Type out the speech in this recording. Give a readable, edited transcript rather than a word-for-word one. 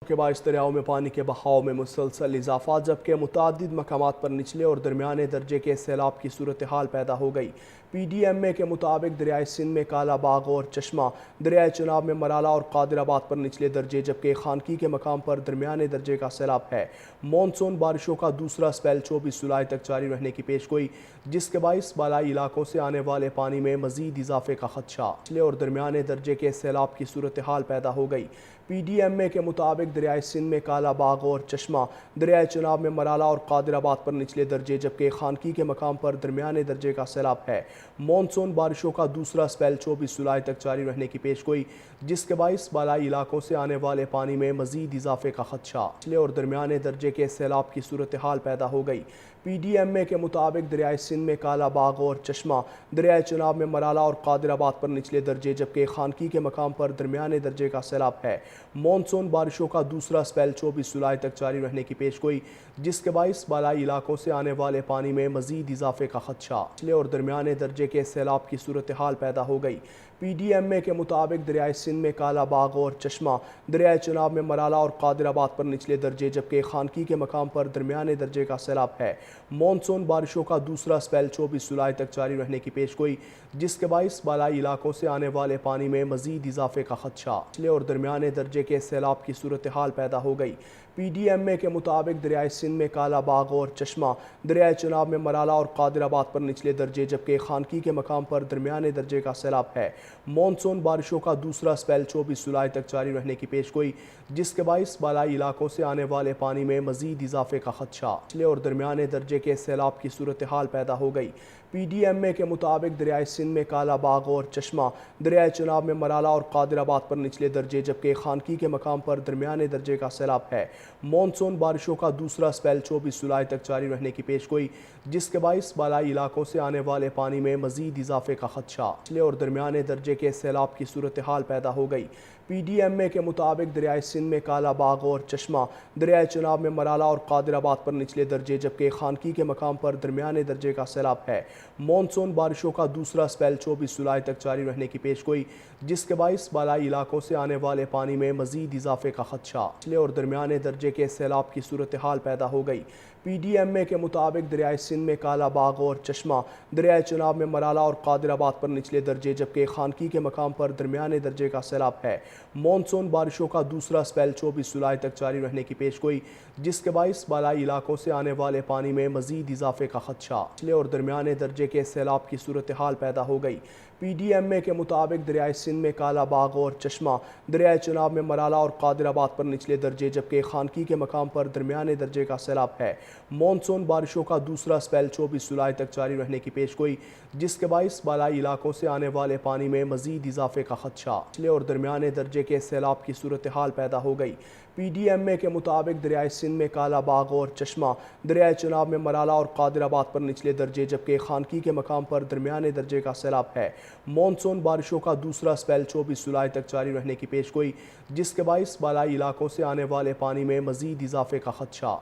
के बाइस दरियाओं में पानी के बहाव में मुसलसल इजाफा, जबकि मुतअद्दिद मकामात पर निचले और दरमियाने दर्जे के सैलाब की सूरत हाल पैदा हो गई। PDMA के मुताबिक दरियाए सिंध में काला बाग और चश्मा, दरियाए चनाब में मराला और कादिराबाद पर निचले दर्जे, जबकि खानकी के मकाम पर दरमियाने दर्जे का सैलाब है। मानसून बारिशों का दूसरा स्पेल 24 जुलाई तक जारी रहने की पेशगोई, जिसके बाइस बालाई इलाकों से आने वाले पानी में मजीद इजाफे का खदशा और दरमियाने दर्जे के सैलाब की सूरत हाल पैदा हो गई। PDMA के मुताबिक दरियाए सिंध में काला बाग और चश्मा, दरियाए चनाब में मराला और कादिराबाद पर निचले दर्जे, जबकि खानकी के मकाम पर दरमियाने दर्जे का सैलाब है। मानसून बारिशों का दूसरा स्पेल 24 जुलाई तक जारी रहने की पेशगोई, जिसके बाइस बालाई इलाकों से आने वाले पानी में मजीद इजाफे का खदशा और दरमियाने दर्जे के सैलाब की सूरत हाल पैदा हो गई। PDMA के मुताबिक दरियाए सिंध में काला बाग और चश्मा, दरियाए चनाब में मराला और कादिराबाद पर निचले दर्जे, जबकि खानकी के मकाम पर दरमियाने दर्जे का सैलाब है। मानसून बारिशों का दूसरा स्पेल 24 जुलाई तक जारी रहने की पेशगोई, जिसके बाइस बालाई इलाकों से आने वाले पानी में मजीद इजाफे का खदशा और दरमियाने दर्जे के सैलाब की सूरत हाल पैदा हो गई। PDMA के मुताबिक दरियाए सिंध में काला बाग और चश्मा, दरियाए चनाब में मराला और कादिराबाद पर निचले दर्जे, जबकि खानकी के मकाम पर दरमियाने दर्जे का सैलाब है। मानसून बारिशों का दूसरा स्पेल 24 जुलाई तक जारी रहने की पेशगोई, जिसके बाइस बालाई इलाकों से आने वाले पानी में मजीद इजाफे का खदशा और दरमियाने दर्जे के सैलाब की सूरत हाल पैदा हो गई। PDMA के मुताबिक दरियाए सिंध में काला बाग और चश्मा, दरियाए चनाब में मराला और कादिराबाद पर निचले दर्जे, जबकि खानकी के मकाम पर दरमियाने दर्जे का सैलाब है। मानसून बारिशों का दूसरा स्पेल 24 जुलाई तक जारी रहने की पेशगोई, जिसके बाइस बालाई इलाकों से आने वाले पानी में मजीद इजाफे का खदशा और दरमियाने दर्जे के सैलाब की सूरत हाल पैदा हो गई। PDMA के मुताबिक दरियाए सिंध में काला बाग और चश्मा, दरियाए चनाब में मराला और कादिराबाद पर निचले दर्जे, जबकि खानकी के मकाम पर दरमियाने दर्जे का सैलाब है। मानसून बारिशों का दूसरा स्पेल 24 जुलाई तक जारी रहने की पेशगोई, जिसके बाइस बालाई इलाकों से आने वाले पानी में मजीद इजाफे का खदशा और दरमियाने दर्जे के सैलाब की सूरत हाल पैदा हो गई। PDMA के मुताबिक दरियाए सिंध में काला बाग और चश्मा, दरियाए चनाब में मराला और कादिराबाद पर निचले दर्जे, जबकि खानकी के मकाम पर दरमियाने दर्जे का सैलाब है। मानसून बारिशों का दूसरा स्पेल 24 जुलाई तक जारी रहने की पेशगोई, जिसके बाइस बालाई इलाकों से आने वाले पानी में मजीद इजाफे का खदशा और दरमियाने दर्जे के सैलाब की सूरत हाल पैदा हो गई। PDMA के मुताबिक दरियाए सिंध में काला बाग और चश्मा, दरियाए चनाब में मराला और कादिराबाद पर निचले दर्जे, जबकि खानकी के मकाम पर दरमियाने दर्जे का सैलाब है। मानसून बारिशों का दूसरा स्पेल 24 जुलाई तक जारी रहने की पेशगोई, जिसके बाइस बालाई इलाकों से आने वाले पानी में मजीद इजाफे का खदशा और दरमियाने दर्जे के सैलाब की सूरत हाल पैदा हो गई। PDMA के मुताबिक दरियाए सिंध में काला बाग और चश्मा, दरियाए चनाब में मराला और कादिराबाद पर निचले दर्जे, जबकि खानकी के मकाम पर दरमियाने दर्जे का सैलाब है। मानसून बारिशों का दूसरा स्पेल 24 जुलाई तक जारी रहने की पेशगोई, जिसके बाइस बालाई इलाकों से आने वाले पानी में मजीद इजाफे का खदशा और दरमियाने दर्जे के सैलाब की सूरत हाल पैदा हो गई। PDMA के मुताबिक दरियाए सिंध में काला बाग और चश्मा, दरियाए चनाब में मराला और कादिराबाद पर निचले दर्जे, जबकि खानकी के मकाम पर दरमियाने दर्जे का सैलाब है। मानसून बारिशों का दूसरा स्पेल 24 जुलाई तक जारी रहने की पेशगोई, जिसके बाइस बालाई इलाकों से आने वाले पानी में मजीद इजाफे का खदशा